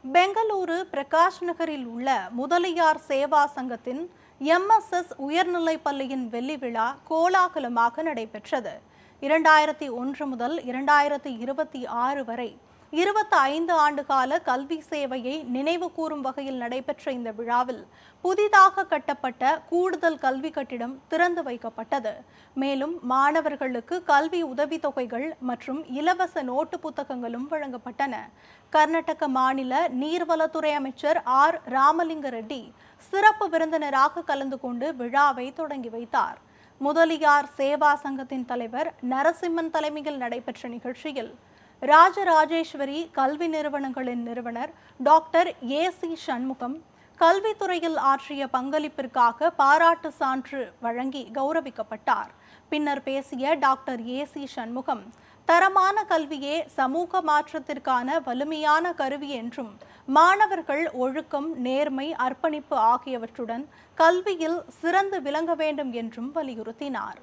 பெங்களூரு பிரகாஷ் நகரில் உள்ள முதலியார் சேவா சங்கத்தின் எம்எஸ்எஸ் உயர்நிலைப் பள்ளியின் வெள்ளி விழா கோலாகலமாக நடைபெற்றது. 2001 முதல் 2026 வரை 25 ஆண்டுகால கல்வி சேவையை நினைவு கூறும் வகையில் நடைபெற்ற இந்த விழாவில் புதிதாக கட்டப்பட்ட கூடுதல் கல்வி கட்டிடம் திறந்து வைக்கப்பட்டது. மேலும் மாணவர்களுக்கு கல்வி உதவித்தொகைகள் மற்றும் இலவச நோட்டு புத்தகங்களும் வழங்கப்பட்டன. கர்நாடக மாநில நீர்வளத்துறை அமைச்சர் ஆர் ராமலிங்க ரெட்டி சிறப்பு விருந்தினராக கலந்து கொண்டு விழாவை தொடங்கி வைத்தார். முதலியார் சேவா சங்கத்தின் தலைவர் நரசிம்மன் தலைமையில் நடைபெற்ற நிகழ்ச்சியில் ராஜராஜேஸ்வரி கல்வி நிறுவனங்களின் நிறுவனர் டாக்டர் ஏசி சண்முகம் கல்வித்துறையில் ஆற்றிய பங்களிப்பிற்காக பாராட்டு சான்று வழங்கி கௌரவிக்கப்பட்டார். பின்னர் பேசிய டாக்டர் ஏசி சண்முகம், தரமான கல்வியே சமூக மாற்றத்திற்கான வலிமையான கருவி என்றும் மாணவர்கள் ஒழுக்கம், நேர்மை, அர்ப்பணிப்பு ஆகியவற்றுடன் கல்வியில் சிறந்து விளங்க வேண்டும் என்றும் வலியுறுத்தினார்.